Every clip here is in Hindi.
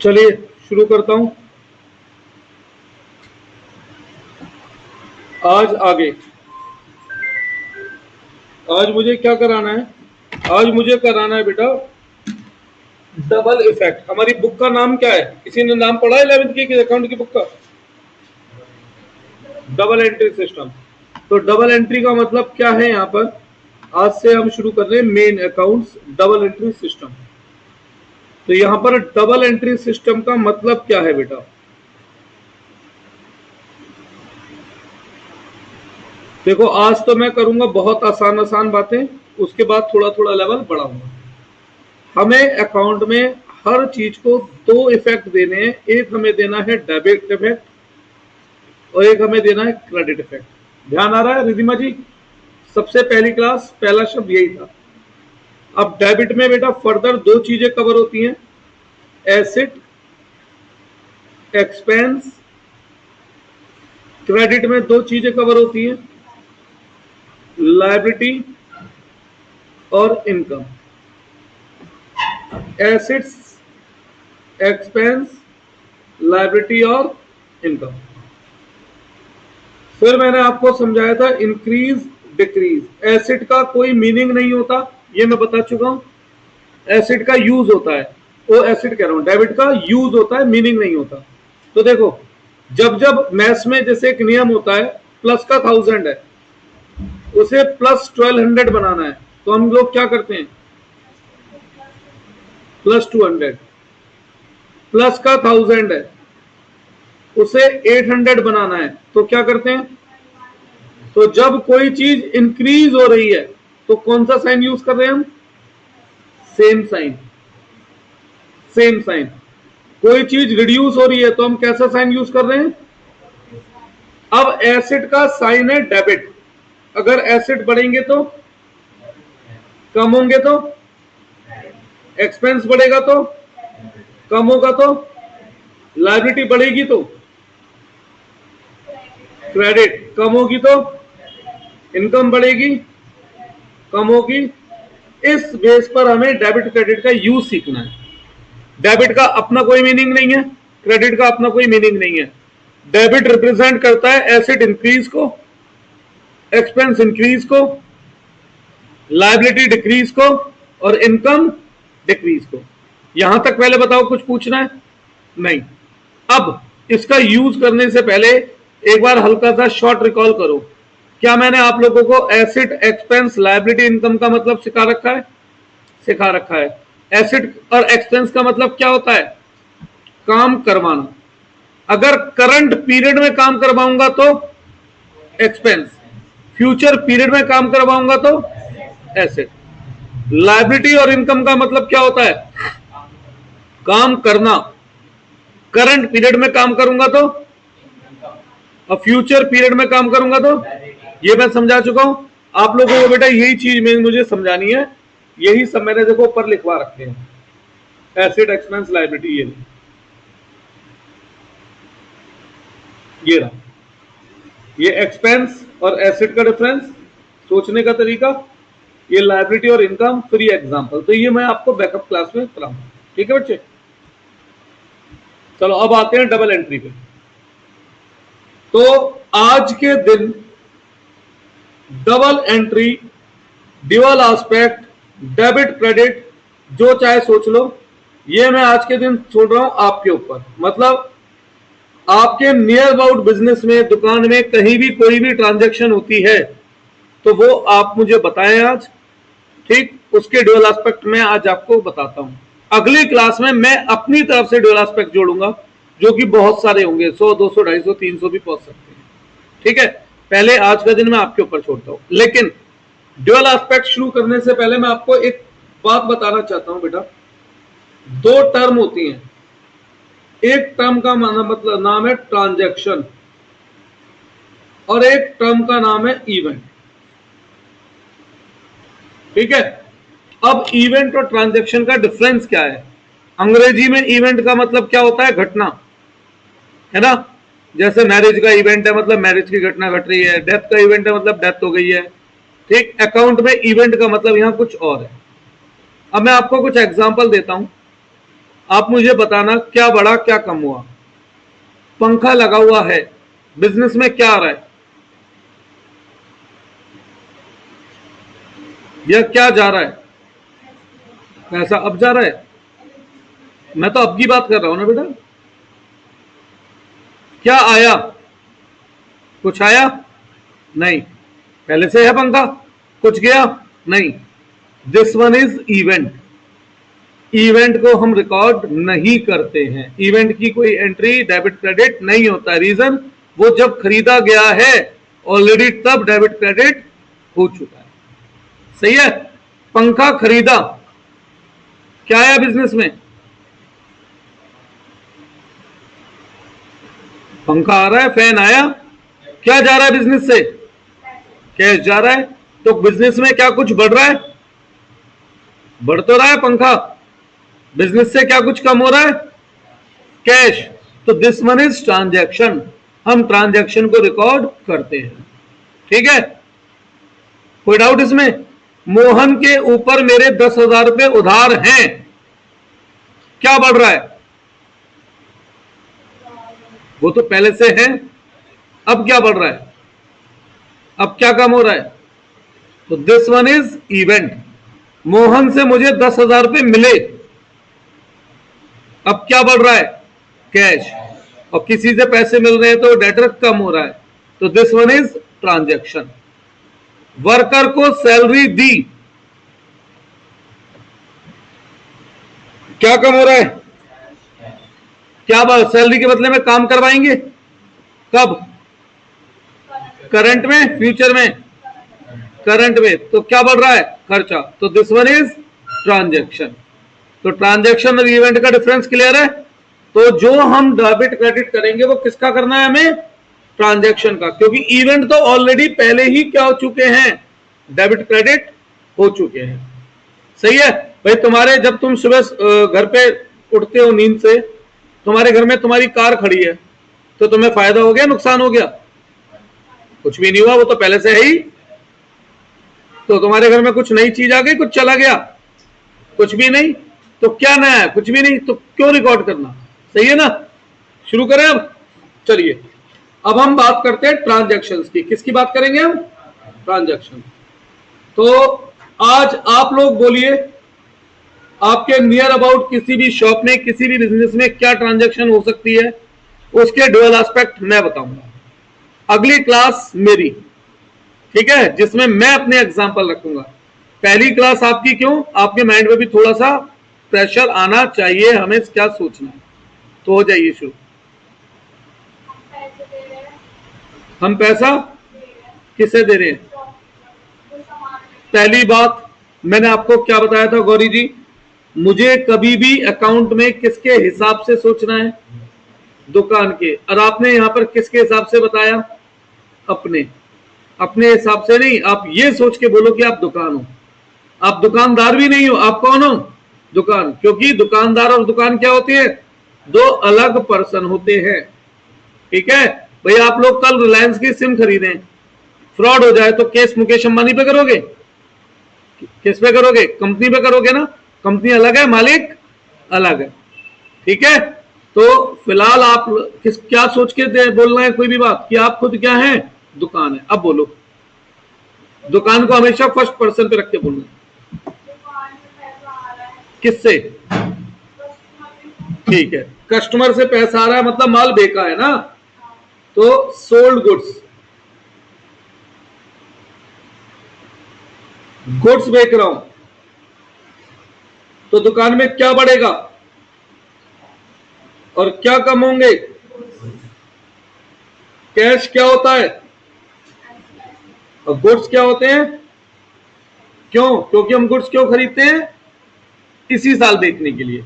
चलिए शुरू करता हूं। आज मुझे क्या कराना है? आज मुझे कराना है बेटा डबल इफेक्ट। हमारी बुक का नाम क्या है? किसी ने नाम पढ़ा है 11वीं की अकाउंट की बुक का? Double entry system. तो डबल एंट्री का मतलब क्या है? यहाँ पर आज से हम शुरू कर रहे हैं main accounts double entry system. तो यहाँ पर डबल एंट्री सिस्टम का मतलब क्या है बेटा? देखो, आज तो मैं करूंगा बहुत आसान आसान बातें, उसके बाद थोड़ा थोड़ा लेवल बढ़ाऊंगा। हमें अकाउंट में हर चीज को दो इफेक्ट देने हैं। एक हमें देना है डेबिट इफेक्ट और एक हमें देना है क्रेडिट इफेक्ट। ध्यान आ रहा है रिधिमा जी? सबसे पहली क्लास पहला शब्द यही था। अब डेबिट में बेटा फर्दर दो चीजें कवर होती हैं, एसेट एक्सपेंस। क्रेडिट में दो चीजें कवर होती हैं, लायबिलिटी और इनकम। एसेट्स एक्सपेंस लायबिलिटी और इनकम। फिर मैंने आपको समझाया था इंक्रीज डिक्रीज। एसेट का कोई मीनिंग नहीं होता, ये मैं बता चुका हूं। एसेट का यूज होता है, वो एसेट कह रहा हूं, डेबिट का यूज होता है, मीनिंग नहीं होता। तो देखो, जब जब मैथ्स में जैसे एक नियम होता है, प्लस का 1000 है, उसे प्लस 1200 बनाना है, तो हम लोग क्या करते हैं? प्लस 200। प्लस का 1000 है, उसे 800 बनाना है, तो क्या करते हैं? तो जब कोई चीज इंक्रीज हो रही है तो कौन सा साइन यूज कर रहे हैं हम? Same sign. Same sign. कोई चीज रिड्यूस हो रही है तो हम कैसा साइन यूज कर रहे हैं? अब एसेट का साइन है डेबिट। अगर एसेट बढ़ेंगे तो, कम होंगे तो, एक्सपेंस बढ़ेगा तो, कम होगा तो, लायबिलिटी बढ़ेगी तो, क्रेडिट कम होगी तो, इनकम बढ़ेगी, कम होगी। इस बेस पर हमें डेबिट क्रेडिट का यूज सीखना है। डेबिट का अपना कोई मीनिंग नहीं है, क्रेडिट का अपना कोई मीनिंग नहीं है। डेबिट रिप्रेजेंट करता है एसेट इंक्रीज को, एक्सपेंस इंक्रीज को, लायबिलिटी डिक्रीज को और इनकम डिक्रीज को। यहां तक पहले बताओ, कुछ पूछना है? नहीं। अब इसका यूज करने से पहले एक बार हल्का सा शॉर्ट रिकॉल करो। क्या मैंने आप लोगों को एसेट एक्सपेंस लायबिलिटी इनकम का मतलब सिखा रखा है? सिखा रखा है। एसेट और एक्सपेंस का मतलब क्या होता है? काम करवाना। अगर करंट पीरियड में काम करवाऊंगा तो एक्सपेंस, फ्यूचर पीरियड में काम करवाऊंगा तो एसेट। लायबिलिटी और इनकम का मतलब क्या होता है? काम करना। करंट पीरियड में काम करूंगा तो, और फ्यूचर पीरियड में काम करूंगा तो। ये मैं समझा चुका हूं आप लोगों को बेटा, यही चीज में मुझे समझानी है। यही सब मैंने देखो ऊपर लिखवा रखे हैं, एसेट एक्सपेंस लायबिलिटी। ये रहा, ये एक्सपेंस और एसेट का डिफरेंस, सोचने का तरीका, ये लायबिलिटी और इनकम, फिर ये एग्जांपल। तो ये मैं आपको बैकअप क्लास में कराऊंगा, ठीक है बच्चे? चलो अब आते हैं डबल एंट्री पे। तो आज के दिन double entry, dual aspect, debit credit, जो चाहे सोच लो, ये मैं आज के दिन छोड़ रहा हूं आपके ऊपर। मतलब आपके नियर अबाउट बिजनेस में, दुकान में, कहीं भी कोई भी ट्रांजैक्शन होती है तो वो आप मुझे बताएं आज, ठीक? उसके ड्यूअल एस्पेक्ट में आज आपको बताता हूं। अगली क्लास में मैं अपनी तरफ से ड्यूअल एस्पेक्ट जोड़ूंगा, जो कि बहुत सारे होंगे, 100 200 250 300 भी पहुंच सकते हैं, ठीक है? पहले आज का दिन मैं आपके ऊपर छोड़ता हूं, लेकिन ड्यूअल एस्पेक्ट शुरू करने से पहले मैं आपको एक बात बताना चाहता हूं बेटा। दो टर्म होती हैं। एक टर्म का मतलब नाम है ट्रांजैक्शन और एक टर्म का नाम है इवेंट, ठीक है? अब इवेंट और ट्रांजैक्शन का डिफरेंस क्या है? अंग्रेजी में इवेंट का मतलब क्या होता है? घटना, है ना? जैसे मैरिज का इवेंट है, मतलब मैरिज की घटना घट रही है। डेथ का इवेंट है, मतलब डेथ हो गई है, ठीक? अकाउंट में इवेंट का मतलब यहां कुछ और है। अब मैं आपको कुछ एग्जांपल देता हूं। आप मुझे बताना क्या बढ़ा क्या कम हुआ। पंखा लगा हुआ है, बिजनेस में क्या आ रहा है या क्या जा रहा है? पैसा अब जा रहा है। मैं तो अब की बात कर रहा हूं ना बेटा। क्या आया? कुछ आया नहीं। पहले से है पंखा, कुछ गया नहीं। This one is event. Event को हम रिकॉर्ड नहीं करते हैं, इवेंट की कोई एंट्री डेबिट क्रेडिट नहीं होता। रीजन, वो जब खरीदा गया है ऑलरेडी, तब डेबिट क्रेडिट हो चुका है। सही है। पंखा खरीदा, क्या आया बिजनेस में? पंखा आ रहा है, फैन आया, क्या जा रहा है बिजनेस से? कैश जा रहा है। तो बिजनेस में क्या कुछ बढ़ रहा है? बढ़ तो रहा है पंखा। बिजनेस से क्या कुछ कम हो रहा है? कैश। तो दिस वन इज ट्रांजैक्शन। हम ट्रांजैक्शन को रिकॉर्ड करते हैं। ठीक है, कोई डाउट इसमें? मोहन के ऊपर मेरे 10,000 रुपए उधार हैं, क्या बढ़ रहा है? वो तो पहले से है, अब क्या बढ़ रहा है? अब क्या कम हो रहा है? तो this one is event. Mohan से मुझे 10,000 रुपए मिले, अब क्या बढ़ रहा है? कैश। और किसी से पैसे मिल रहे हैं तो डेटर कम हो रहा है, तो this one is transaction. Worker को सैलरी दी, क्या कम हो रहा है? क्या बात, सैलरी के बदले में काम करवाएंगे? कब? करंट में, फ्यूचर में? करंट में। तो क्या बढ़ रहा है? खर्चा। तो दिस वन इज ट्रांजैक्शन। तो ट्रांजैक्शन और इवेंट का डिफरेंस क्लियर है। तो जो हम डेबिट क्रेडिट करेंगे वो किसका करना है हमें? ट्रांजैक्शन का, क्योंकि इवेंट तो ऑलरेडी पहले ही क्या हो चुके हैं? डेबिट क्रेडिट हो चुके हैं। सही है भाई। तुम्हारे जब तुम सुबह घर पे उठते हो नींद से, तुम्हारे घर में तुम्हारी कार खड़ी है, तो तुम्हें फायदा हो गया नुकसान हो गया? कुछ भी नहीं हुआ, वो तो पहले से है ही। तो तुम्हारे घर में कुछ नई चीज आ गई, कुछ चला गया? कुछ भी नहीं। तो क्या नया है? कुछ भी नहीं। तो क्यों रिकॉर्ड करना? सही है ना। शुरू करें अब। चलिए अब हम बात करते हैं ट्रांजैक्शंस की। किसकी बात करेंगे हम? ट्रांजैक्शन। तो आज आप लोग बोलिए, आपके नियर अबाउट किसी भी शॉप में, किसी भी बिजनेस में क्या ट्रांजैक्शन हो सकती है, उसके डुअल एस्पेक्ट मैं बताऊंगा। अगली क्लास मेरी, ठीक है, जिसमें मैं अपने एग्जांपल रखूंगा। पहली क्लास आपकी, क्यों? आपके माइंड में भी थोड़ा सा प्रेशर आना चाहिए, हमें क्या सोचना है। तो हो जाइए शुरू। हम पैसा किसे दे रहे हैं? पहली बात मैंने आपको क्या बताया था गौरी जी? मुझे कभी भी अकाउंट में किसके हिसाब से सोचना है? दुकान के। और आपने यहां पर किसके हिसाब से बताया? अपने। अपने हिसाब से नहीं, आप ये सोच के बोलो कि आप दुकान हो। आप दुकानदार भी नहीं हो, आप कौन हो? दुकान। क्योंकि दुकानदार और दुकान क्या होती है? दो अलग पर्सन होते हैं। ठीक है भाई। आप लोग कल रिलायंस की सिम खरीदें, फ्रॉड हो जाए तो केस मुकेश अंबानी पे करोगे? किस पे करोगे? कंपनी पे करोगे ना। कंपनी अलग है, मालिक अलग है। ठीक है। तो फिलहाल आप किस क्या सोच के बोलना है कोई भी बात, कि आप खुद क्या हैं? दुकान है। अब बोलो। दुकान को हमेशा फर्स्ट पर्सन पे रख के बोलना है। किससे? ठीक है, कस्टमर से पैसा आ रहा है, मतलब माल बेचा है ना, तो सोल्ड गुड्स। गुड्स बेच रहा हूं, तो दुकान में क्या बढ़ेगा और क्या कम होंगे? कैश क्या होता है और गुड्स क्या होते हैं? क्यों? क्योंकि हम गुड्स क्यों खरीदते हैं? इसी साल बेचने के लिए।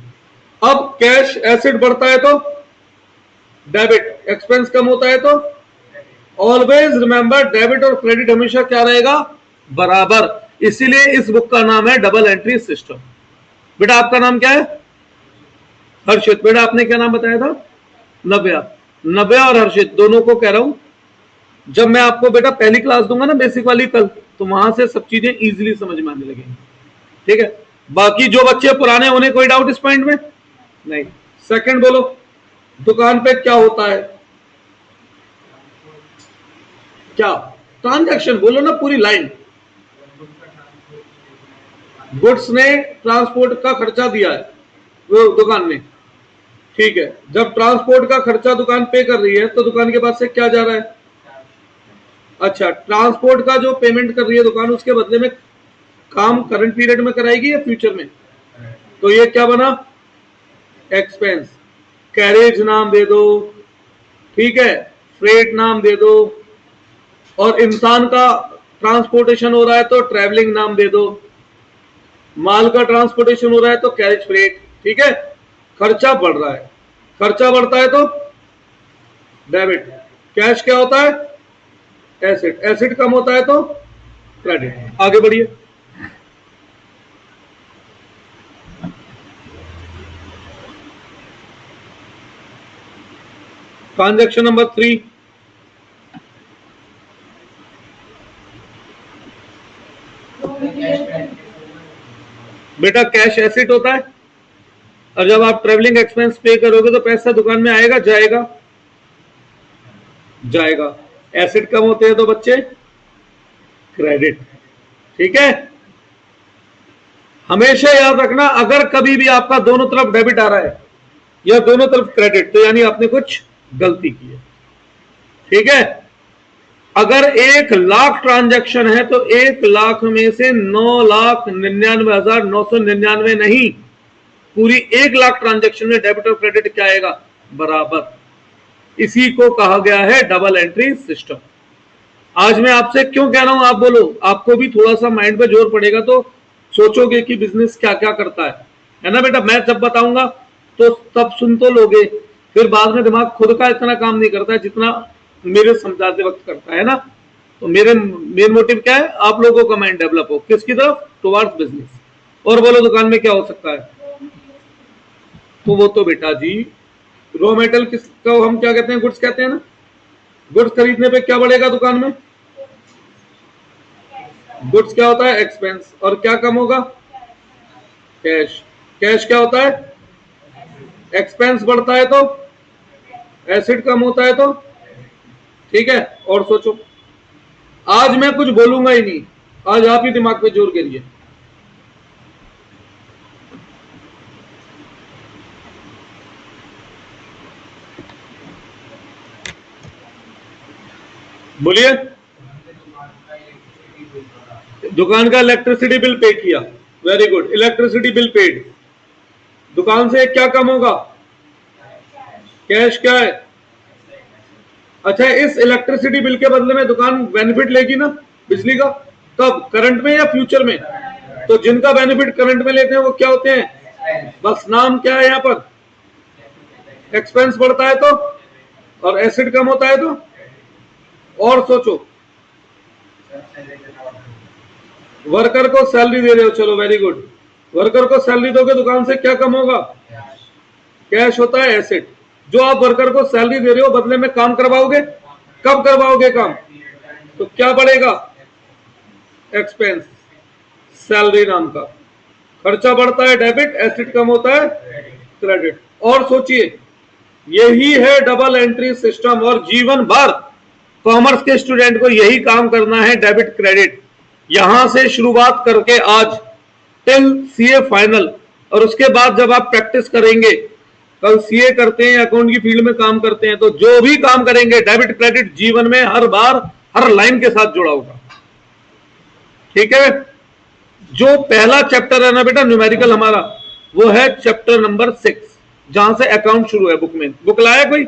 अब कैश एसेट बढ़ता है तो डेबिट, एक्सपेंस कम होता है तो ऑलवेज रिमेंबर, डेबिट और क्रेडिट हमेशा क्या रहेगा? बराबर। इसीलिए इस बुक का नाम है डबल एंट्री सिस्टम। बेटा आपका नाम क्या है? हर्षित। बेटा आपने क्या नाम बताया था? नव्या। नव्या और हर्षित दोनों को कह रहा हूं, जब मैं आपको बेटा पहली क्लास दूंगा ना, बेसिक वाली कल, तो वहां से सब चीजें इजीली समझ में आने लगेंगी। ठीक है। बाकी जो बच्चे पुराने, उन्हें कोई डाउट इस पॉइंट में? नहीं। सेकंड बोलो, दुकान पे क्या होता है? क्या ट्रांजैक्शन? बोलो ना पूरी लाइन। गुड्स ने ट्रांसपोर्ट का खर्चा दिया है वो दुकान ने, ठीक है। जब ट्रांसपोर्ट का खर्चा दुकान पे कर रही है तो दुकान के पास से क्या जा रहा है? अच्छा, ट्रांसपोर्ट का जो पेमेंट कर रही है दुकान, उसके बदले में काम करंट पीरियड में कराएगी या फ्यूचर में? तो ये क्या बना? एक्सपेंस। कैरेज नाम दे दो, ठीक है, फ्रेट नाम दे दो, और इंसान का ट्रांसपोर्टेशन हो रहा है तो ट्रैवलिंग नाम दे दो, माल का ट्रांसपोर्टेशन हो रहा है तो कैरेज फ्रेट, ठीक है। खर्चा बढ़ रहा है, खर्चा बढ़ता है तो डेबिट। कैश क्या होता है? एसेट। एसेट कम होता है तो क्रेडिट। आगे बढ़िए। ट्रांजैक्शन नंबर 3, बेटा कैश एसेट होता है, और जब आप ट्रेवलिंग एक्सपेंस पे करोगे तो पैसा दुकान में आएगा जाएगा? जाएगा। एसेट कम होते हैं तो बच्चे क्रेडिट, ठीक है। हमेशा याद रखना, अगर कभी भी आपका दोनों तरफ डेबिट आ रहा है या दोनों तरफ क्रेडिट, तो यानी आपने कुछ गलती की है, ठीक है। अगर 1,00,000 ट्रांजैक्शन है तो 1,00,000 में से 9,99,999 नहीं, पूरी 1,00,000 ट्रांजैक्शन में डेबिट और क्रेडिट क्या आएगा? बराबर। इसी को कहा गया है डबल एंट्री सिस्टम। आज मैं आपसे क्यों कह रहा हूं, आप बोलो। आपको भी थोड़ा सा माइंड पे जोर पड़ेगा तो सोचोगे कि बिजनेस क्या क्या करता है ना बेटा। मैं जब बताऊंगा तो तब सुन तो लोगे, फिर बाद में दिमाग खुद का इतना काम नहीं करता है जितना मेरे समझाते वक्त करता है ना। तो मेरे मेन मोटिव क्या है? आप लोगों का माइंड डेवलप हो किसकी तरफ? Towards business. और बोलो दुकान में क्या हो सकता है? तो वो तो बेटा जी रॉ मेटल किसको हम क्या कहते हैं? गुड्स कहते हैं ना। गुड्स खरीदने पे क्या बढ़ेगा दुकान में? गुड्स क्या होता है? एक्सपेंस। और क्या कम होगा? कैश। कैश क्या होता है? एक्सपेंस बढ़ता है तो एसिड कम होता है तो, ठीक है। और सोचो, आज मैं कुछ बोलूंगा ही नहीं, आज आप ही दिमाग पे जोर करिए। बोलिए। दुकान का इलेक्ट्रिसिटी बिल पे किया, very good, electricity bill paid. दुकान से क्या कम होगा? कैश क्या है? अच्छा, इस इलेक्ट्रिसिटी बिल के बदले में दुकान बेनिफिट लेगी ना बिजली का, कब? करंट में या फ्यूचर में? तो जिनका बेनिफिट करंट में लेते हैं वो क्या होते हैं? बस नाम क्या है यहाँ पर? एक्सपेंस बढ़ता है तो, और एसिड कम होता है तो। और सोचो, वर्कर को सैलरी दे रहे हो, चलो वेरी गुड। वर्कर को सैलरी दोगे, दुकान से क्या कम होगा? कैश होता है एसेट। जो आप वर्कर को सैलरी दे रहे हो बदले में काम करवाओगे, कब करवाओगे काम? तो क्या बढ़ेगा? एक्सपेंस। सैलरी नाम का खर्चा बढ़ता है डेबिट, एसेट कम होता है क्रेडिट। और सोचिए, यही है डबल एंट्री सिस्टम, और जीवन भर कॉमर्स के स्टूडेंट को यही काम करना है, डेबिट क्रेडिट। यहां से शुरुआत करके आज टिल सीए फाइनल, और उसके बाद जब आप प्रैक्टिस करेंगे, कल सीए करते हैं, अकाउंट की फील्ड में काम करते हैं, तो जो भी काम करेंगे डेबिट क्रेडिट जीवन में हर बार हर लाइन के साथ जुड़ा होगा, ठीक है। जो पहला चैप्टर है ना बेटा न्यूमेरिकल हमारा, वो है चैप्टर नंबर 6, जहां से अकाउंट शुरू है। बुक में बुक लाया कोई?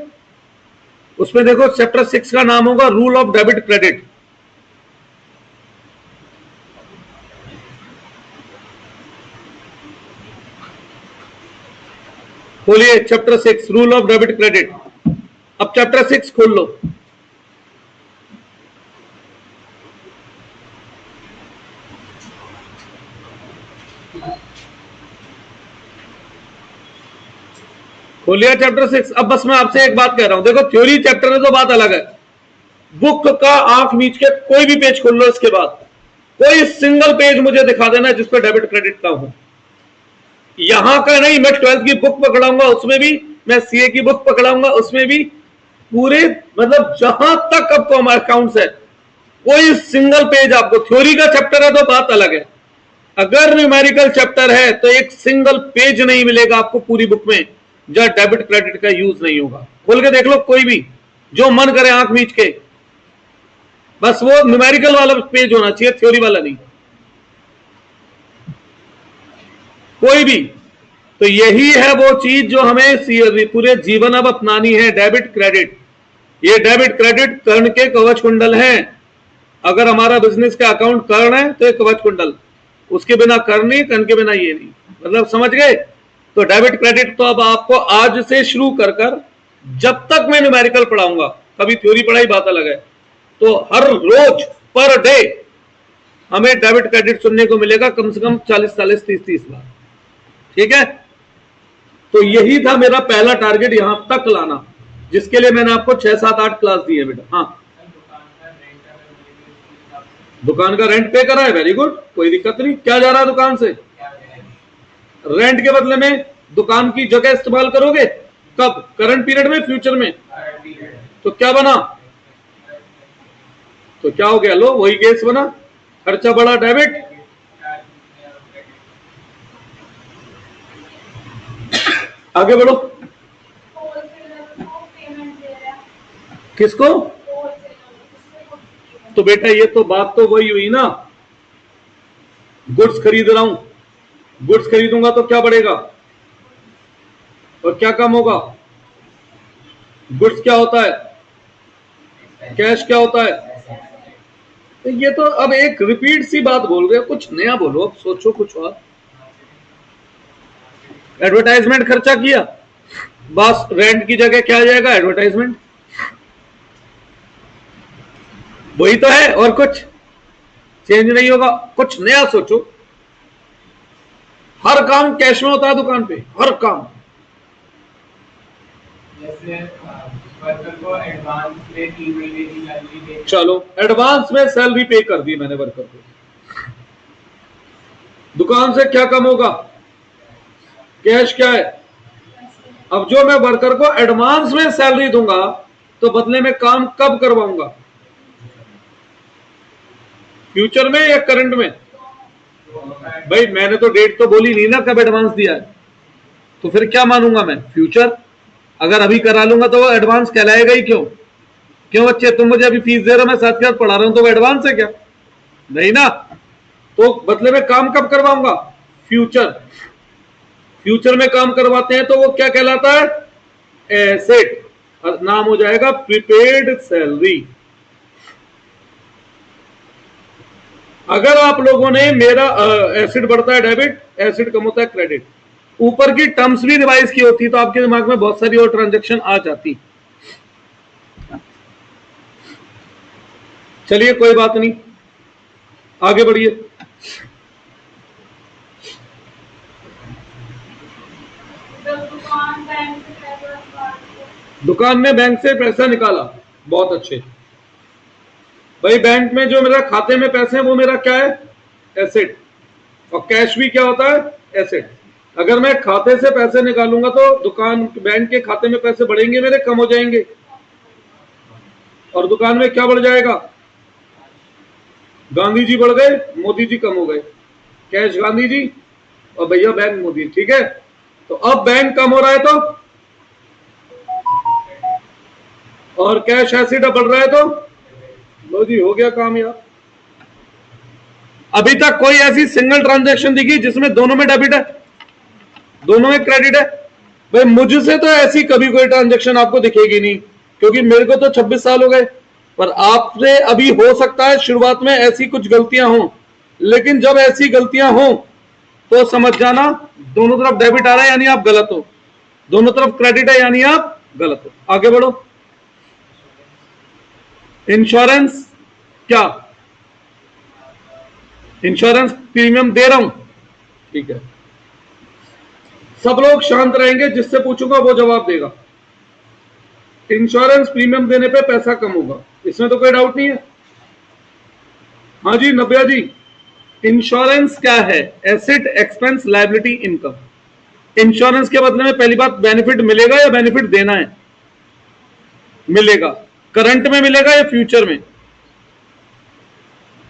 उसमें देखो चैप्टर 6 का नाम होगा रूल ऑफ डेबिट क्रेडिट। खोलिए chapter 6 rule of debit credit. अब चैप्टर 6 खोल लो। खोलिए चैप्टर 6। अब बस मैं आपसे एक बात कह रहा हूं, देखो थ्योरी चैप्टर है तो बात अलग है। बुक का आंख मीच के कोई भी पेज खोल लो, इसके बाद कोई सिंगल पेज मुझे दिखा देना जिस पर डेबिट क्रेडिट का हो। यहां का नहीं, मैं 12th की बुक पकड़ाऊंगा उसमें भी, मैं सीए की बुक पकड़ाऊंगा उसमें भी, पूरे मतलब जहां तक आपको हमारे अकाउंट्स है, कोई सिंगल पेज आपको, थ्योरी का चैप्टर है तो बात अलग है, अगर न्यूमेरिकल चैप्टर है तो एक सिंगल पेज नहीं मिलेगा आपको पूरी बुक में जहां डेबिट क्रेडिट का यूज नहीं होगा। खोल के देख लो कोई भी, जो मन करे आंख मीच के, बस वो न्यूमेरिकल वाला पेज होना चाहिए, थ्योरी वाला नहीं, कोई भी। तो यही है वो चीज जो हमें पूरे जीवन अब अपनानी है, डेबिट क्रेडिट। ये डेबिट क्रेडिट कर्ण के कवच कुंडल हैं। अगर हमारा बिजनेस का अकाउंट कर्ण है तो ये कवच कुंडल, उसके बिना कर्ण नहीं, कर्ण के बिना ये नहीं, मतलब समझ गए। तो डेबिट क्रेडिट तो अब आपको आज से शुरू कर जब तक मैं न्यूमेरिकल पढ़ाऊंगा, कभी थ्योरी पढ़ाई बात अलग है, तो हर रोज पर डे हमें डेबिट क्रेडिट सुनने को मिलेगा कम से कम 40-40, 30-30 बार। ठीक है, तो यही था मेरा पहला टारगेट, यहां तक लाना, जिसके लिए मैंने आपको 6-7-8 क्लास दी है बेटा। हाँ, दुकान का रेंट पे करा है, वेरी गुड, कोई दिक्कत नहीं। क्या जा रहा है दुकान से? रेंट के बदले में दुकान की जगह इस्तेमाल करोगे, कब? करंट पीरियड में, फ्यूचर में? तो क्या बना? तो क्या हो गया? लो वही केस बना, खर्चा बढ़ा डेबिट, आगे बढ़ो। किसको? तो बेटा ये तो बात तो वही हुई ना, गुड्स खरीद रहा हूं, गुड्स खरीदूंगा तो क्या बढ़ेगा और क्या कम होगा? गुड्स क्या होता है, कैश क्या होता है? तो ये तो अब एक रिपीट सी बात बोल रहे हो, कुछ नया बोलो, अब सोचो कुछ और। एडवर्टाइजमेंट खर्चा किया, बस रेंट की जगह क्या आ जाएगा? एडवर्टाइजमेंट, वही तो है, और कुछ चेंज नहीं होगा, कुछ नया सोचो। हर काम कैश में होता है दुकान पे, हर काम। जैसे वर्कर को एडवांस में 3 महीने की सैलरी दे, चलो एडवांस में सैलरी पे कर दी मैंने वर्कर को, दुकान से क्या कम होगा? कैश क्या है? अब जो मैं वर्कर को एडवांस में सैलरी दूंगा तो बदले में काम कब करवाऊंगा? फ्यूचर में या करंट में? भाई मैंने तो डेट तो बोली नहीं ना कब एडवांस दिया है, तो फिर क्या मानूंगा मैं? फ्यूचर। अगर अभी करा लूंगा तो वो एडवांस कहलाएगा ही क्यों? क्यों बच्चे, तुम मुझे अभी फीस दे रहे हो, मैं साथ के साथ पढ़ा रहा हूं, तो वो एडवांस है क्या? नहीं ना। तो बदले में काम कब करवाऊंगा? फ्यूचर। फ्यूचर में काम करवाते हैं तो वो क्या कहलाता है? एसेट, नाम हो जाएगा प्रीपेड सैलरी। अगर आप लोगों ने मेरा एसिड बढ़ता है डेबिट, एसिड कम होता है क्रेडिट, ऊपर की टर्म्स भी रिवाइज की होती तो आपके दिमाग में बहुत सारी और ट्रांजैक्शन आ जाती। चलिए कोई बात नहीं, आगे बढ़िए। दुकान में बैंक से पैसा निकाला, बहुत अच्छे भाई। बैंक में जो मेरा खाते में पैसे हैं वो मेरा क्या है? एसेट। और कैश भी क्या होता है? एसेट। अगर मैं खाते से पैसे निकालूंगा तो दुकान बैंक के खाते में पैसे बढ़ेंगे मेरे, कम हो जाएंगे? और दुकान में क्या बढ़ जाएगा? गांधी जी बढ़ गए, मोदी जी कम हो गए। कैश गांधी जी और भैया बैंक मोदी, ठीक है। तो अब बैंक कम हो रहा है तो, और कैश एसिड बढ़ रहा है तो, लो जी हो गया काम यार। अभी तक कोई ऐसी सिंगल ट्रांजैक्शन दिखी जिसमें दोनों में डेबिट है, दोनों में क्रेडिट है? भाई मुझसे तो ऐसी कभी कोई ट्रांजैक्शन आपको दिखेगी नहीं, क्योंकि मेरे को तो 26 साल हो गए। पर आपसे अभी हो सकता है शुरुआत में ऐसी कुछ गलतियां हों, लेकिन जब ऐसी गलतियां हों तो समझ जाना दोनों तरफ डेबिट आ रहा है यानी आप गलत हो, दोनों तरफ क्रेडिट है यानी आप गलत हो। आगे बढ़ो। इंश्योरेंस क्या? इंश्योरेंस प्रीमियम दे रहा हूं, ठीक है। सब लोग शांत रहेंगे, जिससे पूछूंगा वो जवाब देगा। इंश्योरेंस प्रीमियम देने पे पैसा कम होगा, इसमें तो कोई डाउट नहीं है। हाँ जी नब्या जी, इंश्योरेंस क्या है? Asset, expense, liability, income. Insurance के बदले में पहली बात बेनिफिट मिलेगा या बेनिफिट देना है? मिलेगा। करंट में मिलेगा या फ्यूचर में?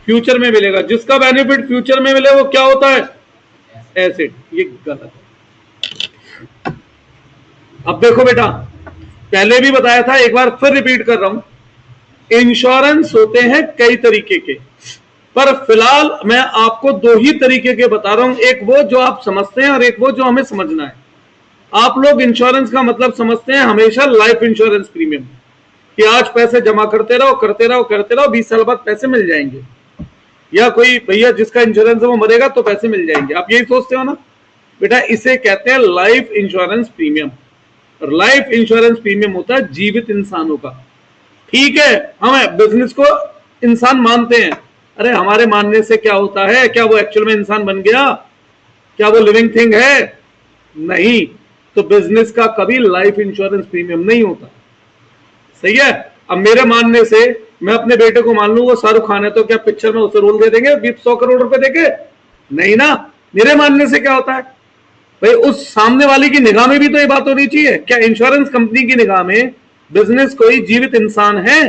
फ्यूचर में मिलेगा। जिसका बेनिफिट फ्यूचर में मिले वो क्या होता है? एसेट। ये गलत है। अब देखो बेटा, पहले भी बताया था, एक बार फिर रिपीट कर रहा हूं, इंश्योरेंस होते हैं कई तरीके के, पर फिलहाल मैं आपको दो ही तरीके के बता रहा हूं, एक वो जो आप समझते हैं और एक वो जो हमें समझना है। आप लोग इंश्योरेंस का मतलब समझते हैं हमेशा लाइफ इंश्योरेंस प्रीमियम, कि आज पैसे जमा करते रहो करते रहो करते रहो, 20 साल बाद पैसे मिल जाएंगे, या कोई भैया जिसका इंश्योरेंस है वो मरेगा तो पैसे मिल जाएंगे। आप यही सोचते हो ना बेटा, इसे कहते हैं लाइफ इंश्योरेंस प्रीमियम। और लाइफ इंश्योरेंस प्रीमियम होता है जीवित इंसानों का। ठीक है, हम बिजनेस को इंसान मानते हैं, अरे हमारे मानने से क्या होता है? क्या वो एक्चुअल में इंसान बन गया? क्या वो लिविंग थिंग है? नहीं। तो बिजनेस का कभी लाइफ इंश्योरेंस प्रीमियम नहीं होता। सही है। अब मेरे मानने से मैं अपने बेटे को मान लूं वो शाहरुख खान है, तो क्या पिक्चर में उसे रोल दे देंगे 100 करोड़ रुपए देके? नहीं ना। मेरे मानने से क्या होता है भाई, उस सामने वाले की निगाह में भी तो ये बात होनी चाहिए। क्या इंश्योरेंस कंपनी की निगाह में बिजनेस कोई जीवित इंसान है?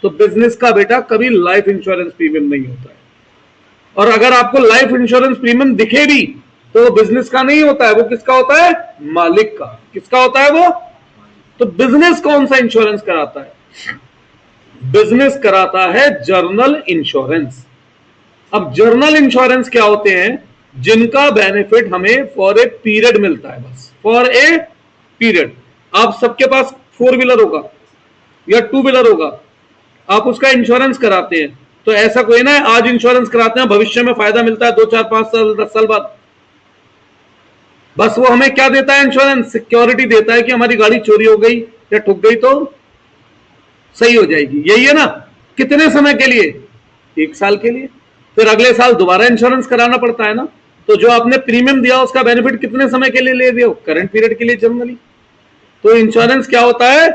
तो बिजनेस का बेटा कभी लाइफ इंश्योरेंस प्रीमियम नहीं होता है। और अगर आपको लाइफ इंश्योरेंस प्रीमियम दिखे भी तो वो बिजनेस का नहीं होता है, वो किसका होता है? मालिक का। किसका होता है वो? तो बिजनेस कौन सा इंश्योरेंस कराता है? बिजनेस कराता है जर्नल इंश्योरेंस। अब जर्नल इंश्योरेंस क्या होते हैं? जिनका बेनिफिट हमें फॉर ए पीरियड मिलता है, बस फॉर ए पीरियड। आप सबके पास 4 व्हीलर होगा या 2 व्हीलर होगा, आप उसका इंश्योरेंस कराते हैं, तो ऐसा कोई ना आज इंश्योरेंस कराते हैं भविष्य में फायदा मिलता है 2 4 5 साल 10 साल बाद। बस वो हमें क्या देता है? इंश्योरेंस सिक्योरिटी देता है कि हमारी गाड़ी चोरी हो गई या ठुक गई तो सही हो जाएगी। यही है ना। कितने समय के लिए? 1 साल के लिए। फिर अगले साल दोबारा इंश्योरेंस कराना पड़ता है ना। तो जो आपने प्रीमियम दिया उसका बेनिफिट कितने समय के लिए ले रहे हो? करंट पीरियड के लिए जनरली। तो इंश्योरेंस क्या होता है?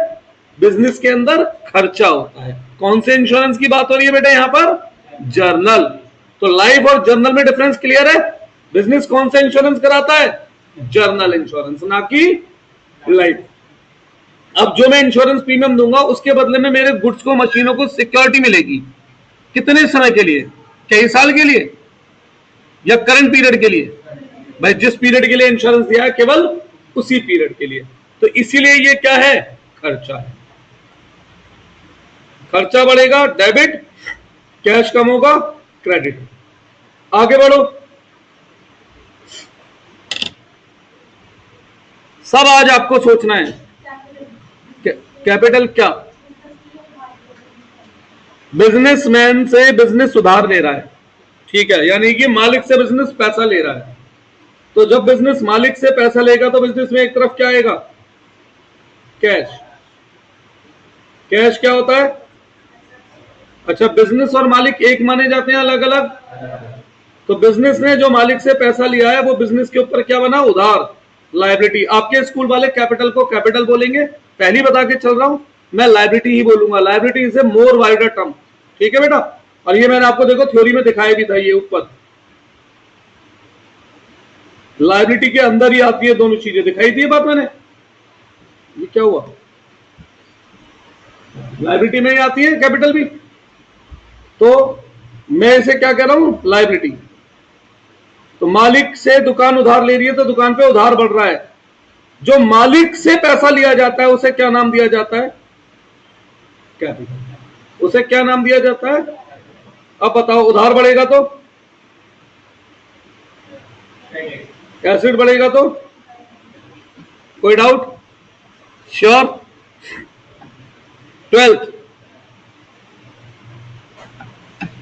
बिजनेस के अंदर खर्चा होता है। कौन से इंश्योरेंस की बात हो रही है बेटा यहां पर? जर्नल। तो लाइफ और जर्नल में डिफरेंस क्लियर है? बिजनेस कौन सा इंश्योरेंस कराता है? जर्नल इंश्योरेंस, ना कि लाइफ। अब जो मैं इंश्योरेंस प्रीमियम दूंगा उसके बदले में मेरे गुड्स को, मशीनों को सिक्योरिटी मिलेगी। कितने समय के लिए? कई साल के लिए या करंट पीरियड के लिए? भाई जिस पीरियड के लिए इंश्योरेंस दिया है केवल उसी पीरियड के लिए। तो इसीलिए ये क्या है? खर्चा है। खर्चा बढ़ेगा डेबिट, कैश कम होगा क्रेडिट। आगे बढ़ो। सब आज आपको सोचना है कैपिटल क्या? बिजनेसमैन से बिजनेस उधार ले रहा है, ठीक है, यानी कि मालिक से बिजनेस पैसा ले रहा है। तो जब बिजनेस मालिक से पैसा लेगा तो बिजनेस में एक तरफ क्या आएगा? कैश। कैश क्या होता है? अच्छा, बिजनेस और मालिक एक माने जाते हैं अलग अलग? तो बिजनेस ने जो मालिक से पैसा लिया है वो बिजनेस के ऊपर क्या बना? उधार, लायबिलिटी। आपके स्कूल वाले कैपिटल को कैपिटल बोलेंगे, पहली बता के चल रहा हूं, मैं लायबिलिटी ही बोलूंगा। Liability is a more wider term, ठीक है बेटा। और ये मैंने आपको देखो थ्योरी में दिखाया भी था, ये ऊपर लायबिलिटी के अंदर ही आती है दोनों चीजें, दिखाई थी बात मैंने। ये क्या हुआ? लायबिलिटी में ही आती है कैपिटल भी। तो मैं इसे क्या कह रहा हूं? लायबिलिटी। तो मालिक से दुकान उधार ले रही है तो दुकान पे उधार बढ़ रहा है। जो मालिक से पैसा लिया जाता है उसे क्या नाम दिया जाता है? कैपिटल। उसे क्या नाम दिया जाता है? अब बताओ, उधार बढ़ेगा तो? एसिड बढ़ेगा तो? कोई डाउट? श्योर? 12th।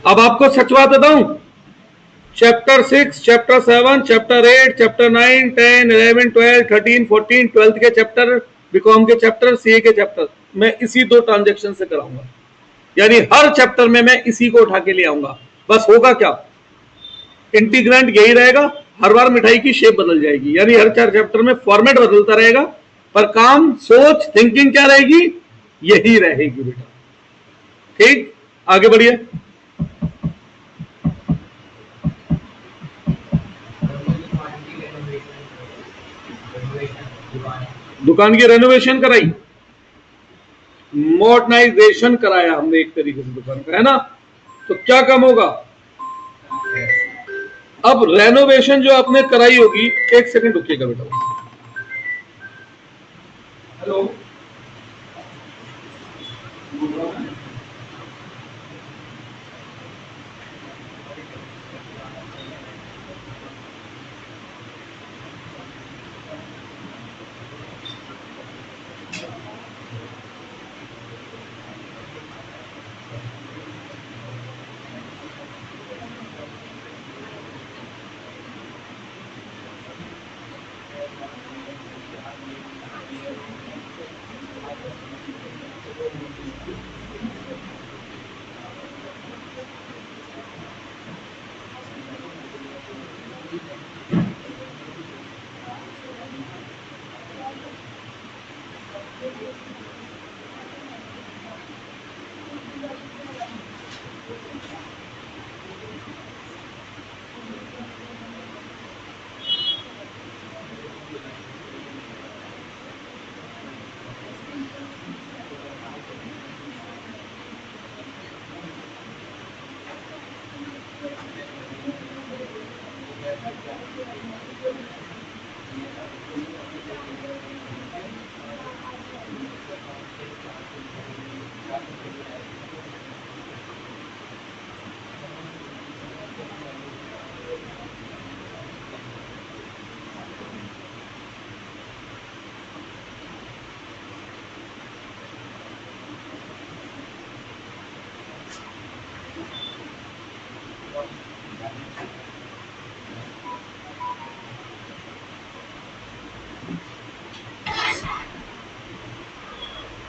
अब आपको सच बात बताऊं, चैप्टर 6, चैप्टर 7, चैप्टर 8, चैप्टर 9, 10, 11, 12, 13, 14, 12 के चैप्टर, बीकॉम के चैप्टर, सीए के चैप्टर मैं इसी 2 ट्रांजेक्शन से कराऊंगा। यानी हर चैप्टर में मैं इसी को उठा के ले आऊंगा। बस होगा क्या? इंटीग्रेंट यही रहेगा, हर बार मिठाई की शेप बदल जाएगी। यानी हर 4 चैप्टर में फॉर्मेट बदलता रहेगा, पर काम, सोच, थिंकिंग क्या रहेगी? यही रहेगी बेटा। ठीक, आगे बढ़िए। दुकान की रेनोवेशन कराई, मॉडर्नाइजेशन कराया हमने एक तरीके से दुकान का, है ना। तो क्या कम होगा? अब रेनोवेशन जो आपने कराई होगी, एक सेकंड रुकिएगा बेटा। हेलो,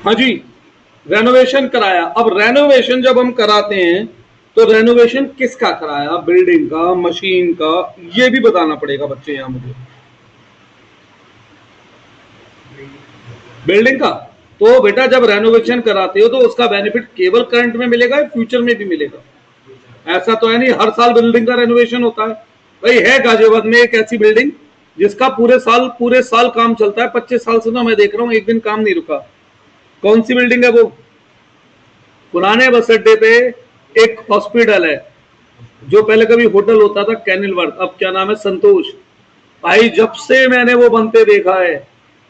हाँ जी, रेनोवेशन कराया। अब रेनोवेशन जब हम कराते हैं तो रेनोवेशन किसका कराया? बिल्डिंग का, मशीन का, ये भी बताना पड़ेगा बच्चे यहां मुझे। बिल्डिंग का। तो बेटा जब रेनोवेशन कराते हो तो उसका बेनिफिट केवल करंट में मिलेगा या फ्यूचर में भी मिलेगा? ऐसा तो है नहीं हर साल बिल्डिंग का रेनोवेशन होता है। भाई है गाजियाबाद में एक ऐसी बिल्डिंग जिसका पूरे साल काम चलता है। 25 साल से तो मैं देख रहा हूं, एक दिन काम नहीं रुका। कौन सी बिल्डिंग है वो? पुराने बस अड्डे पे एक हॉस्पिटल है, जो पहले कभी होटल होता था कैनिलवर्थ, अब क्या नाम है, संतोष। भाई जब से मैंने वो बनते देखा है,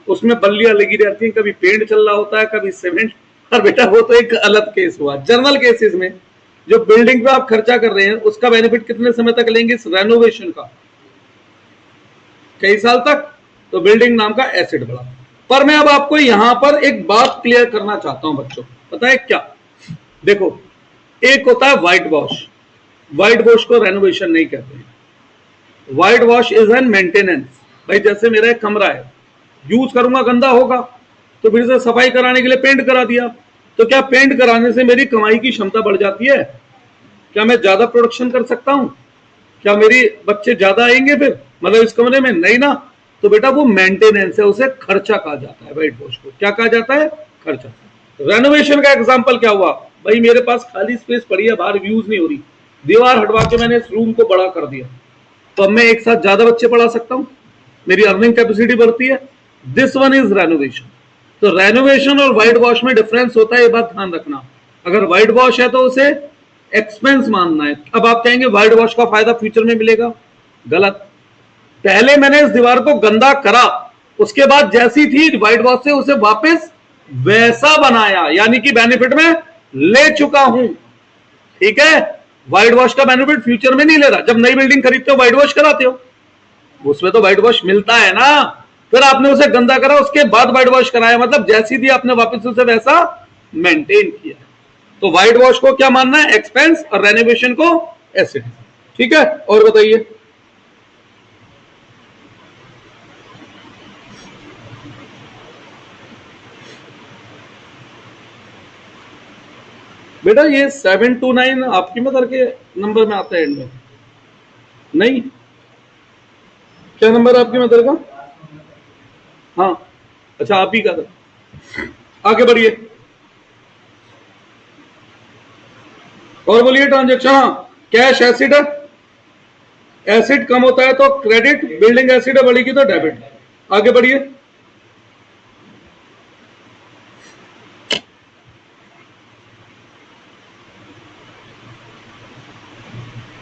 उसमें बल्लियां लगी रहती हैं, कभी पेंट चल रहा होता है, कभी सीमेंट। और बेटा वो तो एक अलग केस हुआ। जनरल केसेस में जो बिल्डिंग पे आप खर्चा कर रहे हैं उसका बेनिफिट कितने समय तक लेंगे? इस रेनोवेशन का कई साल तक। तो बिल्डिंग नाम का एसेट बढ़ा। पर मैं अब आपको यहां पर एक बात क्लियर करना चाहता हूं बच्चों, पता है क्या? देखो, एक होता है व्हाइट वॉश। व्हाइट वॉश को रेनोवेशन नहीं कहते हैं। White wash is an maintenance. भाई जैसे मेरा एक कमरा है, यूज करूंगा, गंदा होगा, तो फिर से सफाई कराने के लिए पेंट करा दिया। तो क्या पेंट कराने से मेरी कमाई की क्षमता बढ़ जाती है? क्या मैं ज्यादा प्रोडक्शन कर सकता हूं? क्या मेरी बच्चे ज्यादा आएंगे फिर मतलब इस कमरे में? नहीं ना। तो बेटा वो मेंटेनेंस है, उसे खर्चा कहा जाता है। व्हाइट वॉश को क्या कहा जाता है? खर्चा। रेनोवेशन का एग्जांपल क्या हुआ? भाई मेरे पास खाली स्पेस पड़ी है, बाहर यूज नहीं हो रही, दीवार हटवा के मैंने इस रूम को बड़ा कर दिया, तो अब मैं एक साथ ज्यादा बच्चे पढ़ा सकता हूं, मेरी अर्निंग कैपेसिटी बढ़ती है। This one is renovation. तो रेनोवेशन और व्हाइट वॉश में डिफरेंस होता है, ये बात ध्यान रखना। अगर व्हाइट वॉश है तो उसे एक्सपेंस मानना है। अब आप कहेंगे व्हाइट वॉश का फायदा फ्यूचर में मिलेगा, गलत। पहले मैंने इस दीवार को गंदा करा, उसके बाद जैसी थी व्हाइट वॉश से उसे वापस वैसा बनाया, यानी कि बेनिफिट में ले चुका हूं। ठीक है, व्हाइट वॉश का बेनिफिट फ्यूचर में नहीं ले रहा। जब नई बिल्डिंग खरीदते हो व्हाइट वॉश कराते हो, उसमें तो व्हाइट वॉश मिलता है ना। फिर आपने उसे गंदा करा, उसके बाद व्हाइट वॉश कराया, मतलब जैसी थी आपने वापस उसे वैसा मेंटेन किया। तो व्हाइट वॉश को क्या मानना है? एक्सपेंस, और रेनोवेशन को एसेट। ठीक है, और बताइए। बेटा ये 729 आपकी मदर के नंबर में आता है एंड में? नहीं, क्या नंबर है आपकी मदर का? हाँ, अच्छा आप ही का था। आगे बढ़िए और बोलिए। ट्रांजेक्शन, हाँ, कैश एसिड है, एसिड कम होता है तो क्रेडिट, बिल्डिंग एसिड है बढ़ेगी तो डेबिट। आगे बढ़िए।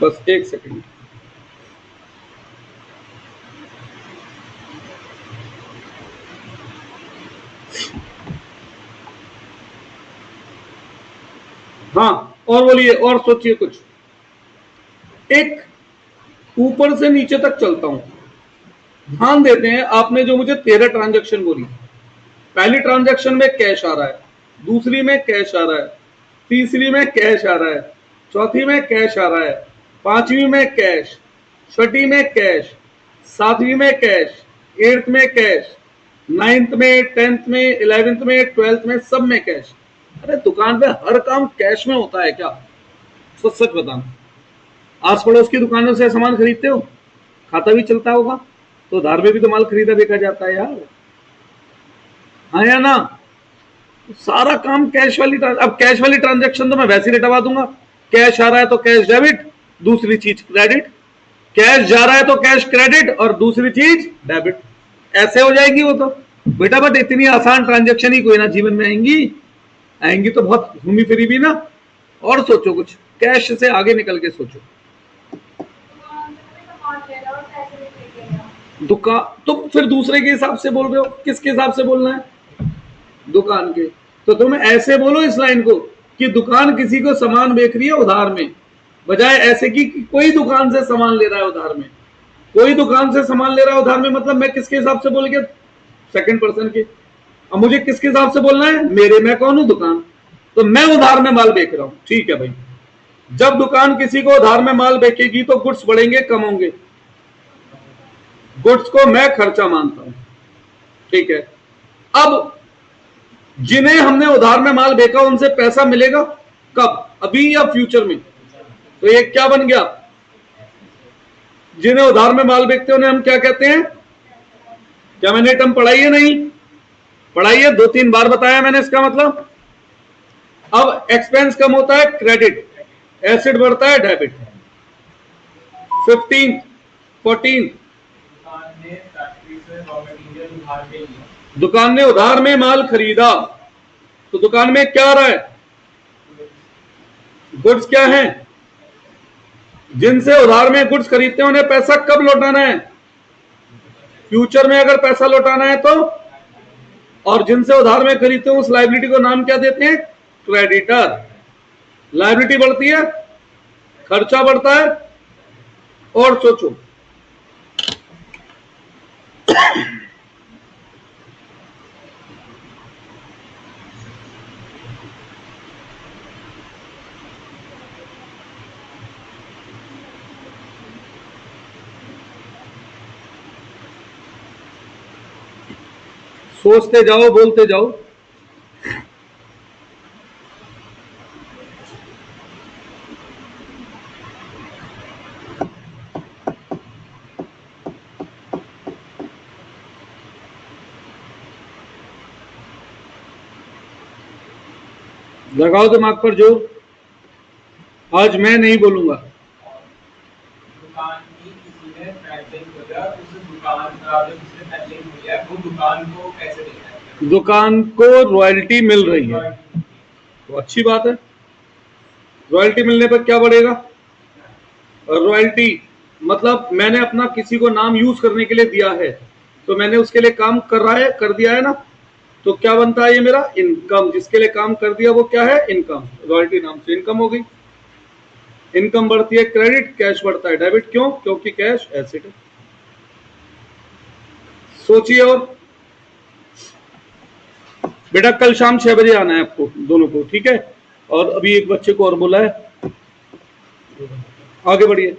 बस एक सेकंड। हाँ, और बोलिए, और सोचिए कुछ। एक ऊपर से नीचे तक चलता हूं, ध्यान देते हैं। आपने जो मुझे 13 ट्रांजैक्शन बोली, पहली ट्रांजैक्शन में कैश आ रहा है, दूसरी में कैश आ रहा है, तीसरी में कैश आ रहा है, चौथी में कैश आ रहा है, पांचवी में कैश, छठी में कैश, सातवीं में कैश, एट्थ में कैश, नाइन्थ में, टेंथ में, 11th में, 12th में, सब में कैश। अरे दुकान पे हर काम कैश में होता है क्या? सच सच बताना। आस पड़ोस की दुकानों से सामान खरीदते हो, खाता भी चलता होगा, तो उधार में भी तो माल खरीदा बेचा जाता है यार, हाँ या ना? सारा काम कैश वाली अब कैश वाली ट्रांजैक्शन तो मैं वैसे ही रटवा दूंगा। कैश आ रहा है तो कैश डेबिट, दूसरी चीज क्रेडिट, कैश जा रहा है तो कैश क्रेडिट और दूसरी चीज डेबिट। ऐसे हो जाएगी वो तो। बेटा बट इतनी आसान ट्रांजैक्शन ही कोई ना जीवन में आएंगी, आएंगी तो बहुत घूमी फिरी भी ना। और सोचो कुछ, कैश से आगे निकल के सोचो। दुकान तुम फिर दूसरे के हिसाब से बोल रहे हो, किसके हिसाब से बोलना है? दुकान के। तो तुम ऐसे बोलो इस लाइन को कि दुकान किसी को सामान बेच रही है उधार में, बजाय ऐसे कि कोई दुकान से सामान ले रहा है उधार में। कोई दुकान से सामान ले रहा है उधार में मतलब मैं किसके हिसाब से बोल गया? सेकंड पर्सन के। अब मुझे किसके हिसाब से बोलना है? मेरे, मैं कौन हूं? दुकान। तो मैं उधार में माल बेच रहा हूं, ठीक है भाई। जब दुकान किसी को उधार में माल बेचेगी तो गुड्स बढ़ेंगे कम होंगे? गुड्स को मैं खर्चा मानता हूं, ठीक है। अब जिन्हें हमने उधार में माल बेचा उनसे पैसा मिलेगा कब? अभी या फ्यूचर में? तो ये क्या बन गया? जिन्हें उधार में माल बेचते हैं उन्हें हम क्या कहते हैं? क्या मैंने टर्म पढ़ाई है? नहीं पढ़ाई है, 2-3 बार बताया मैंने इसका मतलब। अब एक्सपेंस कम होता है क्रेडिट, एसिड बढ़ता है डेबिट। 15, 14, दुकान ने उधार में माल खरीदा तो दुकान में क्या आ रहा है? गुड्स क्या है? जिनसे उधार में गुड्स खरीदते हैं उन्हें पैसा कब लौटाना है? फ्यूचर में अगर पैसा लौटाना है तो। और जिनसे उधार में खरीदते हैं उस लायबिलिटी को नाम क्या देते हैं? क्रेडिटर। लायबिलिटी बढ़ती है, खर्चा बढ़ता है। और सोचो, सोचते जाओ, बोलते जाओ। लगाओ दिमाग पर जोर। आज मैं नहीं बोलूंगा। दुकान की किसी ने फ्रैंचाइज लिया, उस दुकान का जो जिसने फ्रैंचाइज लिया वो दुकान को कैसे देता है? दुकान को रॉयल्टी मिल रही है, तो अच्छी बात है। रॉयल्टी मिलने पर क्या बढ़ेगा? रॉयल्टी मतलब मैंने अपना किसी को नाम यूज करने के लिए दिया है, तो मैंने उसके लिए काम कर रहा है, कर दिया है ना, तो क्या बनता है? ये मेरा इनकम। जिसके लिए काम कर दिया वो क्या है? इनकम। रॉयल्टी नाम से इनकम हो गई। इनकम बढ़ती है क्रेडिट, कैश बढ़ता है डेबिट। क्यों? क्योंकि कैश एसेट है। सोचिए। और बेटा कल शाम 6 बजे आना है आपको दोनों को, ठीक है। और अभी एक बच्चे को और बोला है, आगे बढ़िए।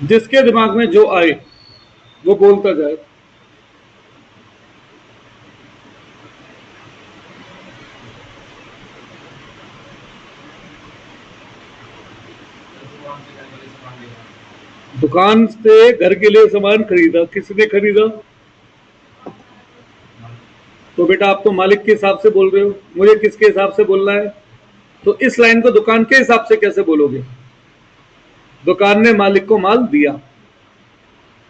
जिसके दिमाग में जो आए वो बोलता जाए। दुकान से घर के लिए सामान खरीदा, किसने खरीदा? तो बेटा आप तो मालिक के हिसाब से बोल रहे हो, मुझे किसके हिसाब से बोलना है? तो इस लाइन को दुकान के हिसाब से कैसे बोलोगे? दुकान ने मालिक को माल दिया।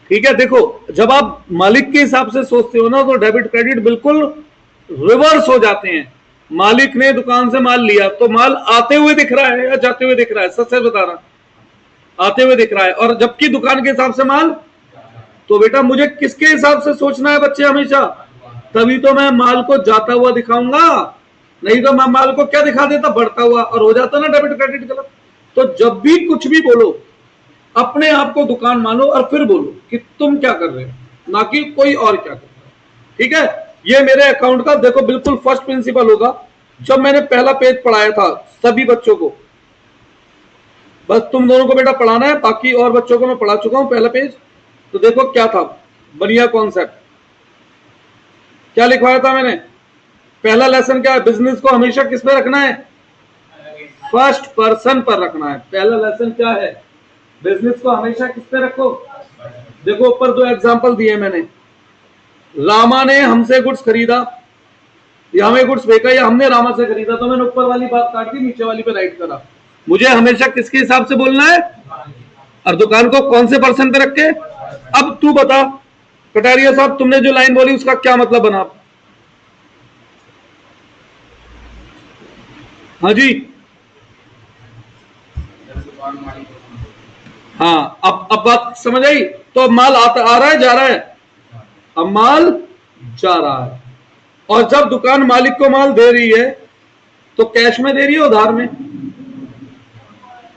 ठीक है, देखो जब आप मालिक के हिसाब से सोचते हो ना तो डेबिट क्रेडिट बिल्कुल रिवर्स हो जाते हैं। मालिक ने दुकान से माल लिया तो माल आते हुए दिख रहा है या जाते हुए दिख रहा है? सच सच बता रहा, आते हुए दिख रहा है। और जबकि दुकान के हिसाब से माल, तो बेटा मुझे किसके हिसाब से सोचना है बच्चे हमेशा? तभी तो मैं माल को जाता हुआ दिखाऊंगा, नहीं तो मैं माल को क्या दिखा देता? बढ़ता हुआ, और हो जाता ना डेबिट क्रेडिट गलत। तो जब भी कुछ भी बोलो अपने आप को दुकान मानो और फिर बोलो कि तुम क्या कर रहे हो, ना कि कोई और क्या कर रहा है। ठीक है, ये मेरे अकाउंट का देखो बिल्कुल फर्स्ट प्रिंसिपल होगा। जब मैंने पहला पेज पढ़ाया था सभी बच्चों को, बस तुम दोनों को बेटा पढ़ाना है, बाकी और बच्चों को मैं पढ़ा चुका हूं पहला पेज। तो देखो क्या था, बढ़िया कॉन्सेप्ट क्या लिखवाया था मैंने। पहला लेसन क्या है? बिजनेस को हमेशा किस पे रखना है? फर्स्ट पर्सन पर रखना है। पहला लेसन क्या है? बिजनेस को हमेशा किस पे रखो। देखो ऊपर दो एग्जांपल दिए मैंने। रामा ने हमसे गुड्स खरीदा, या हमें गुड्स बेचा, या हमने रामा से खरीदा। तो मैंने ऊपर वाली बात काट दी, नीचे वाली पे राइट करा। मुझे हमेशा किसके हिसाब से बोलना है? और दुकान को कौन से पर्सन पे रख के? अब तू बता कटारिया साहब, तुमने जो लाइन बोली उसका क्या मतलब बना? हाँ जी, हाँ अब बात समझ आई। तो अब माल आता आ रहा है जा रहा है? अब माल जा रहा है। और जब दुकान मालिक को माल दे रही है तो कैश में दे रही है उधार में?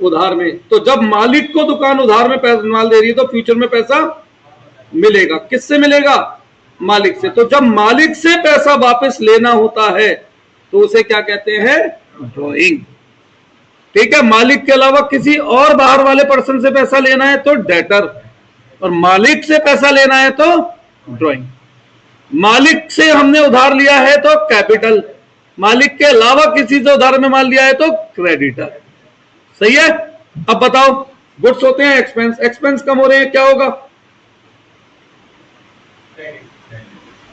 उधार में। तो जब मालिक को दुकान उधार में पैसा माल दे रही है तो फ्यूचर में पैसा मिलेगा। किससे मिलेगा? मालिक से। तो जब मालिक से पैसा वापस लेना होता है तो उसे क्या कहते हैं? ड्रॉइंग। ठीक है, मालिक के अलावा किसी और बाहर वाले पर्सन से पैसा लेना है तो डेटर, और मालिक से पैसा लेना है तो ड्रॉइंग। मालिक से हमने उधार लिया है तो कैपिटल, मालिक के अलावा किसी से उधार में माल लिया है तो क्रेडिटर। सही है। अब बताओ, गुड्स होते हैं एक्सपेंस, एक्सपेंस कम हो रहे हैं, क्या होगा?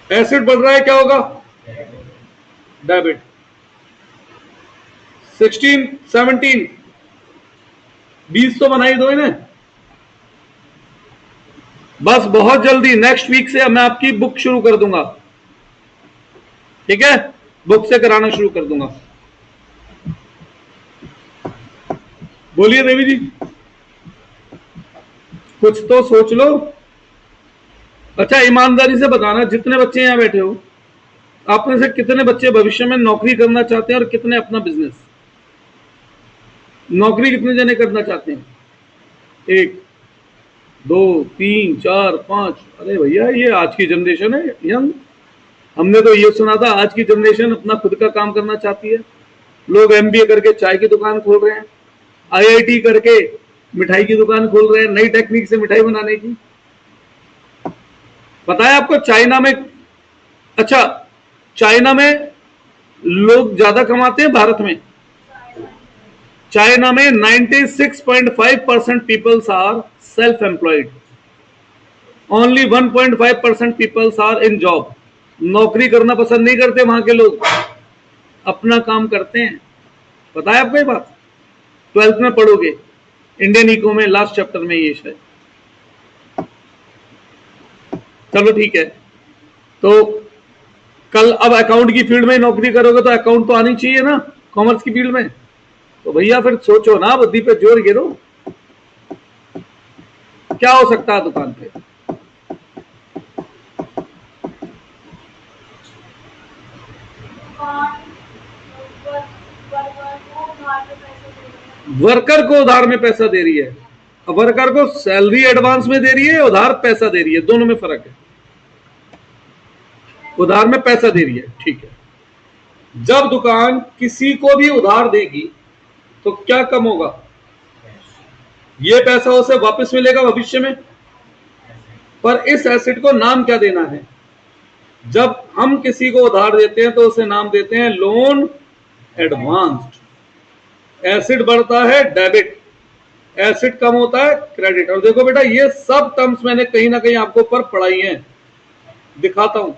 एसेट बढ़ रहा है, क्या होगा? डेबिट। 16 17 20 तो बनाई दो इन्हें। बस बहुत जल्दी नेक्स्ट वीक से मैं आपकी बुक शुरू कर दूंगा। ठीक है, बुक से कराना शुरू कर दूंगा। बोलिए देवी जी, कुछ तो सोच लो। अच्छा ईमानदारी से बताना, जितने बच्चे यहां बैठे हो आप में से कितने बच्चे भविष्य में नौकरी करना चाहते हैं और कितने अपना बिजनेस? नौकरी कितने जने करना चाहते हैं? 1 2 3 4 5। अरे भैया ये आज की जनरेशन है यंग। हमने तो ये सुना था आज की जनरेशन अपना खुद का काम करना चाहती है। लोग एमबीए करके चाय की दुकान खोल रहे हैं, आईआईटी करके मिठाई की दुकान खोल रहे हैं, नई टेक्निक से मिठाई बनाने की। पता है आपको चाइना में, अच्छा चाइना में लोग ज्यादा कमाते हैं भारत में? चाइना में 96.5% peoples are self employed, only 1.5% peoples are in job. नौकरी करना पसंद नहीं करते वहां के लोग, अपना काम करते हैं। पता है आपको ये बात? 12th में पढ़ोगे इंडियन इको में, लास्ट चैप्टर में ये शायद। चलो ठीक है, तो कल अब अकाउंट की फील्ड में नौकरी करोगे तो अकाउंट तो आनी चाहिए ना कॉमर्स की फील्ड में। तो भैया फिर सोचो ना, बुद्धि पे जोर गिरो, क्या हो सकता है दुकान पे? वर्कर को उधार में पैसा दे रही है। अब वर्कर को सैलरी एडवांस में दे रही है, उधार पैसा दे रही है, दोनों में फर्क है। उधार में पैसा दे रही है, ठीक है। जब दुकान किसी को भी उधार देगी तो क्या कम होगा? ये पैसा उसे वापस मिलेगा भविष्य में, पर इस एसेट को नाम क्या देना है? जब हम किसी को उधार देते हैं तो उसे नाम देते हैं लोन एडवांस्ड। एसेट बढ़ता है डेबिट, एसेट कम होता है क्रेडिट। और देखो बेटा ये सब टर्म्स मैंने कहीं ना कहीं आपको ऊपर पढ़ाई हैं, दिखाता हूं।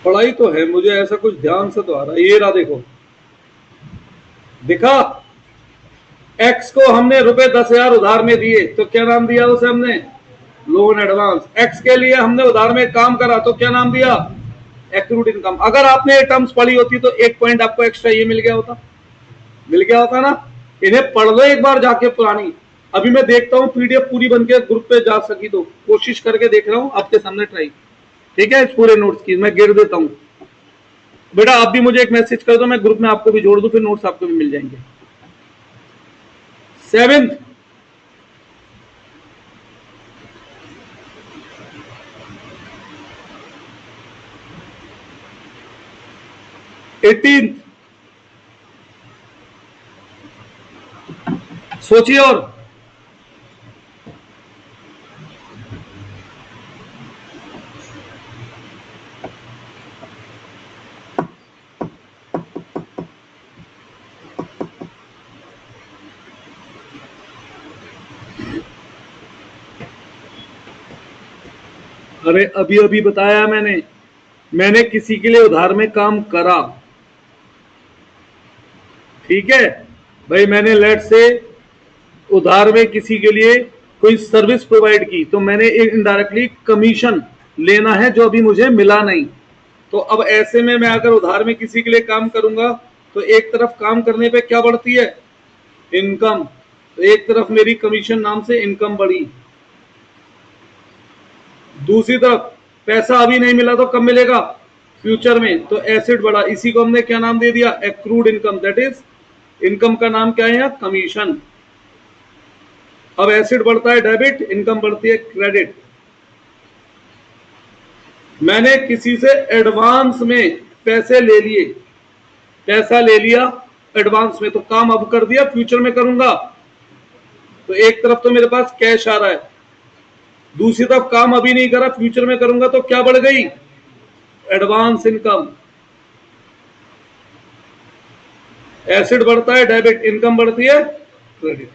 पढ़ाई तो है, मुझे ऐसा कुछ ध्यान से तो आ रहा है। ये रहा, देखो दिखा, एक्स को हमने रुपए 10,000 उधार में दिए तो क्या नाम दिया उसे हमने, लोन एडवांस। एक्स के लिए हमने उधार में काम करा तो क्या नाम दिया, एक्रूड इनकम। अगर आपने ये टर्म्स पढ़ी होती तो एक पॉइंट आपको एक्स्ट्रा ये मिल गया होता, ना। इन्हें पढ़ लो एक बार जाके पुरानी। अभी मैं देखता हूँ पीडीएफ पूरी बनके ग्रुप पे जा सकी तो कोशिश करके देख रहा हूँ आपके सामने ट्राई। ठीक है, इस पूरे नोट्स की मैं गिर देता हूँ। बेटा आप भी मुझे एक मैसेज कर दो, मैं ग्रुप में आपको भी जोड़ दूं, फिर नोट्स आपको भी मिल जाएंगे। 7th, एटीन, सोचिए। और अरे अभी अभी बताया मैंने किसी के लिए उधार में काम करा। ठीक है भाई, मैंने लेट से उधार में किसी के लिए कोई सर्विस प्रोवाइड की तो मैंने एक इनडायरेक्टली कमीशन लेना है जो अभी मुझे मिला नहीं। तो अब ऐसे में मैं अगर उधार में किसी के लिए काम करूंगा तो एक तरफ काम करने पे क्या बढ़ती है, इनकम। तो एक तरफ मेरी कमीशन नाम से इनकम बढ़ी, दूसरी तरफ पैसा अभी नहीं मिला तो कब मिलेगा, फ्यूचर में। तो एसेट बढ़ा, इसी को हमने क्या नाम दे दिया, accrued income. That is income का नाम क्या है, कमीशन। अब एसेट बढ़ता है डेबिट, इनकम बढ़ती है क्रेडिट। मैंने किसी से एडवांस में पैसे ले लिए, पैसा ले लिया एडवांस में, तो काम अब कर दिया, फ्यूचर में करूंगा। तो एक तरफ तो मेरे पास कैश आ रहा है, दूसरी तरफ काम अभी नहीं करा, फ्यूचर में करूंगा, तो क्या बढ़ गई, एडवांस इनकम। एसेट बढ़ता है डेबिट, इनकम बढ़ती है क्रेडिट।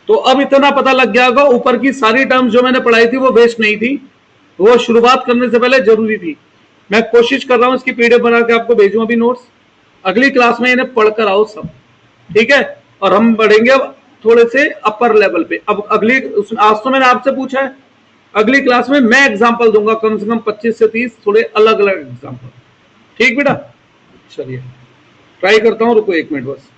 तो अब इतना पता लग गया होगा, ऊपर की सारी टर्म्स जो मैंने पढ़ाई थी वो वेस्ट नहीं थी, वो शुरुआत करने से पहले जरूरी थी। मैं कोशिश कर रहा हूं इसकी पीडीएफ बना के आपको भेजूं अभी नोट्स। अगली क्लास में इन्हें पढ़कर आओ सब, ठीक है। और हम बढ़ेंगे अब थोड़े से अपर लेवल पे। अब अगली, आज तो मैंने आपसे पूछा है, अगली क्लास में मैं एग्जाम्पल दूंगा कम से कम 25 से 30 थोड़े अलग अलग एग्जाम्पल। ठीक बेटा, चलिए ट्राई करता हूं, रुको 1 मिनट बस।